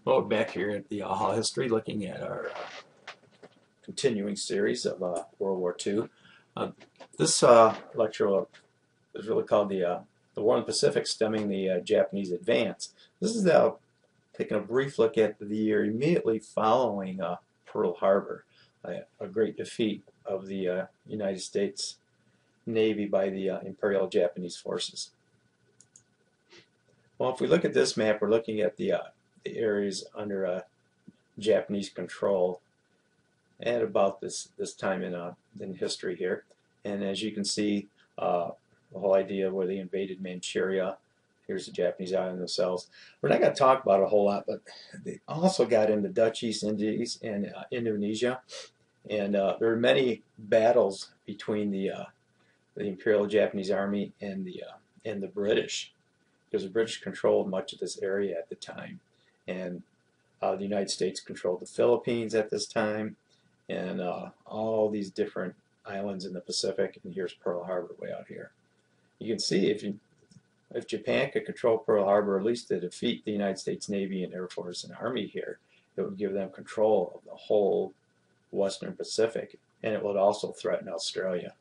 Well, we're back here at the Hall History looking at our continuing series of World War II. This lecture is really called the War in the Pacific Stemming the Japanese Advance. This is taking a brief look at the year immediately following Pearl Harbor, a great defeat of the United States Navy by the Imperial Japanese forces. Well, if we look at this map, we're looking at the areas under Japanese control at about this time in history here. And as you can see, the whole idea where they invaded Manchuria. Here's the Japanese island themselves. We're not going to talk about it a whole lot, but they also got into Dutch East Indies and Indonesia. And there were many battles between the Imperial Japanese Army and the British, because the British controlled much of this area at the time. And the United States controlled the Philippines at this time, and all these different islands in the Pacific. And here's Pearl Harbor way out here. You can see if Japan could control Pearl Harbor, at least to defeat the United States Navy and Air Force and Army here, it would give them control of the whole Western Pacific, and it would also threaten Australia.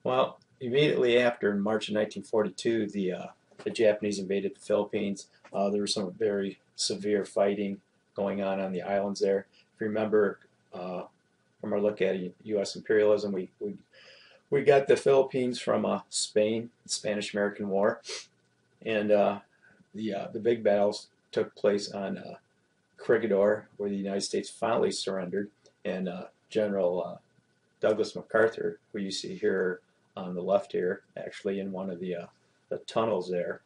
Well, immediately after, in March of 1942, the Japanese invaded the Philippines. There was some very severe fighting going on the islands there. If you remember from our look at U.S. imperialism, we got the Philippines from Spain, the Spanish-American War, and the big battles took place on Corregidor, where the United States finally surrendered, and General Douglas MacArthur, who you see here on the left here, actually in one of the tunnels there,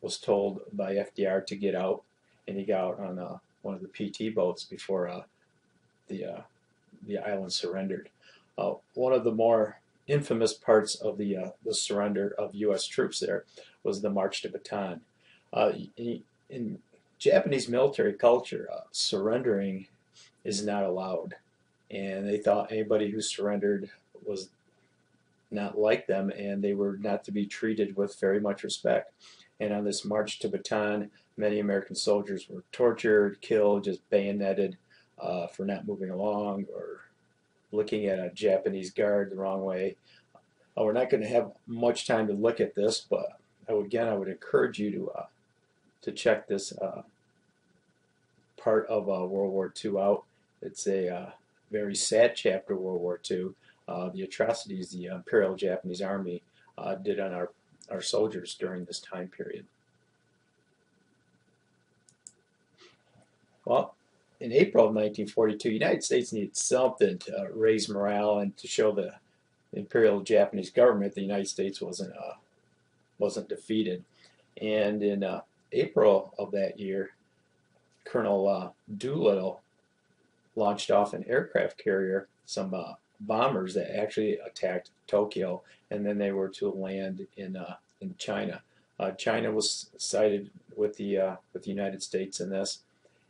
was told by FDR to get out, and he got out on one of the PT boats before the island surrendered. One of the more infamous parts of the surrender of U.S. troops there was the March to Bataan. In Japanese military culture, surrendering is not allowed, and they thought anybody who surrendered was not like them, and they were not to be treated with very much respect. And on this march to Bataan, many American soldiers were tortured, killed, just bayoneted for not moving along or looking at a Japanese guard the wrong way. We're not going to have much time to look at this, but I would encourage you to check this part of World War II out. It's a very sad chapter of World War II. The atrocities the Imperial Japanese Army did on our soldiers during this time period. Well, in April of 1942, the United States needed something to raise morale and to show the Imperial Japanese government the United States wasn't defeated. And in April of that year, Colonel Doolittle launched off an aircraft carrier, some bombers that actually attacked Tokyo, and then they were to land in China. China was sided with the United States in this,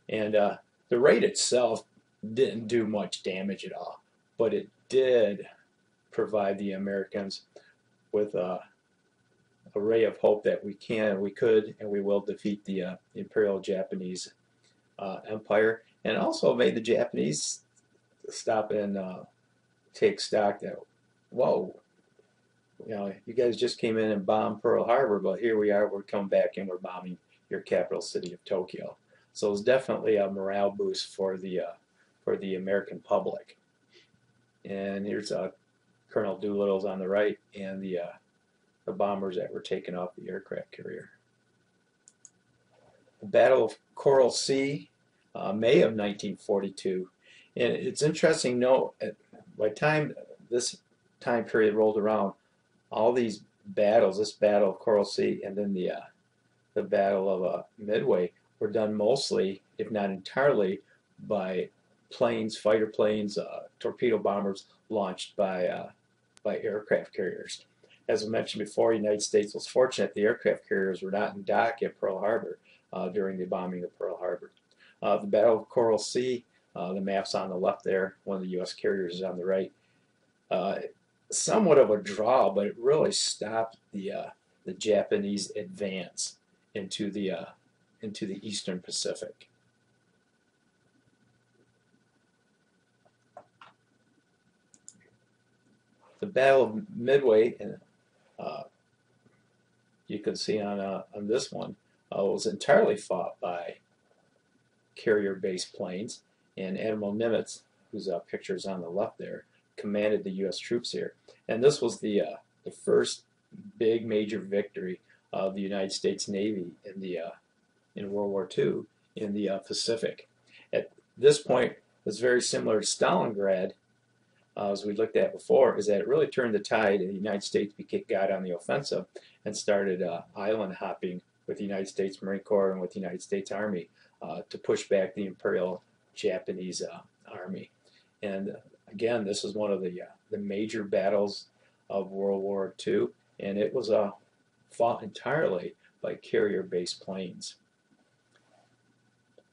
and the raid itself didn't do much damage at all, but it did provide the Americans with a ray of hope that we could, and we will defeat the Imperial Japanese Empire, and also made the Japanese stop and take stock that, whoa, you guys just came in and bombed Pearl Harbor, but here we are, we're coming back and we're bombing your capital city of Tokyo. So it was definitely a morale boost for the American public. And here's Colonel Doolittle's on the right, and the bombers that were taken off the aircraft carrier. The Battle of Coral Sea, May of 1942. And it's interesting to note, by the time this time period rolled around, all these battles, this Battle of Coral Sea and then the Battle of Midway, were done mostly, if not entirely, by planes, fighter planes, torpedo bombers launched by aircraft carriers. As I mentioned before, the United States was fortunate the aircraft carriers were not in dock at Pearl Harbor during the bombing of Pearl Harbor. The Battle of Coral Sea, the map's on the left there, one of the U.S. carriers is on the right. Somewhat of a draw, but it really stopped the the Japanese advance into the Eastern Pacific. The Battle of Midway, and you can see on this one, was entirely fought by carrier-based planes, and Admiral Nimitz, whose picture is on the left there, commanded the U.S. troops here. And this was the first big major victory of the United States Navy in World War II in the Pacific. At this point, it was very similar to Stalingrad, as we looked at before, is that it really turned the tide, and the United States got on the offensive and started island hopping with the United States Marine Corps and with the United States Army to push back the Imperial Japanese Army. And again, this is one of the major battles of World War II, and it was fought entirely by carrier-based planes.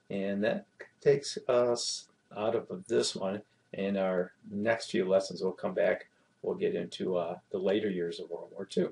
And that takes us out of this one. In our next few lessons, we'll come back, we'll get into the later years of World War II.